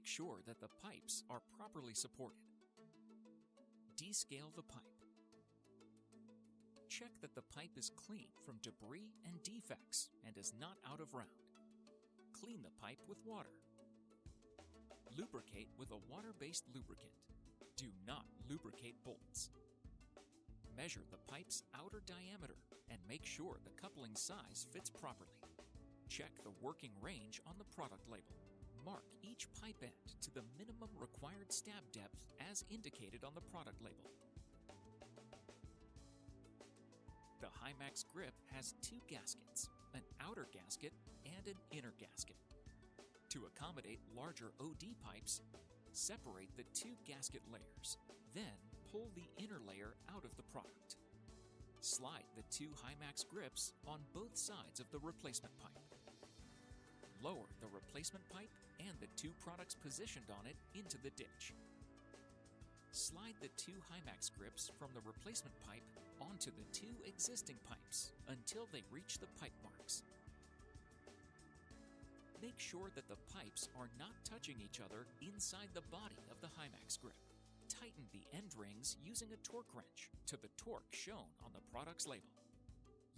make sure that the pipes are properly supported. Descale the pipe. Check that the pipe is clean from debris and defects and is not out of round. Clean the pipe with water. Lubricate with a water-based lubricant. Do not lubricate bolts. Measure the pipe's outer diameter and make sure the coupling size fits properly. Check the working range on the product label. Mark each pipe end to the minimum required stab depth as indicated on the product label. The HYMAX grip has two gaskets, an outer gasket and an inner gasket. To accommodate larger OD pipes, separate the two gasket layers, then pull the inner layer out of the product. Slide the two HYMAX grips on both sides of the replacement pipe. Lower the replacement pipe and the two products positioned on it into the ditch. Slide the two HYMAX grips from the replacement pipe onto the two existing pipes until they reach the pipe marks. Make sure that the pipes are not touching each other inside the body of the HYMAX grip. Tighten the end rings using a torque wrench to the torque shown on the product's label.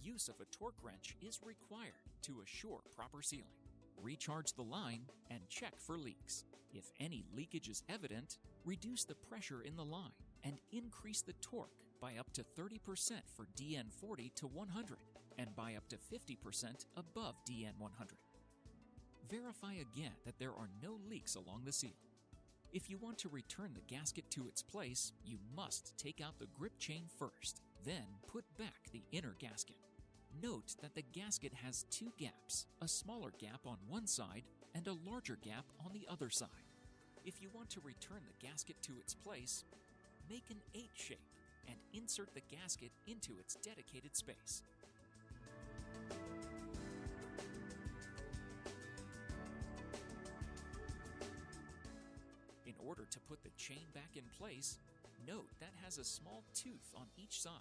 Use of a torque wrench is required to assure proper sealing. Recharge the line and check for leaks. If any leakage is evident, reduce the pressure in the line and increase the torque by up to 30% for DN40 to 100 and by up to 50% above DN100. Verify again that there are no leaks along the seal. If you want to return the gasket to its place, you must take out the grip chain first, then put back the inner gasket. Note that the gasket has two gaps, a smaller gap on one side and a larger gap on the other side. If you want to return the gasket to its place, make an 8 shape and insert the gasket into its dedicated space. In order to put the chain back in place, note that has a small tooth on each side.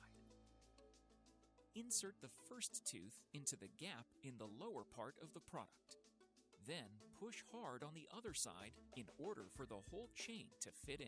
Insert the first tooth into the gap in the lower part of the product. Then push hard on the other side in order for the whole chain to fit in.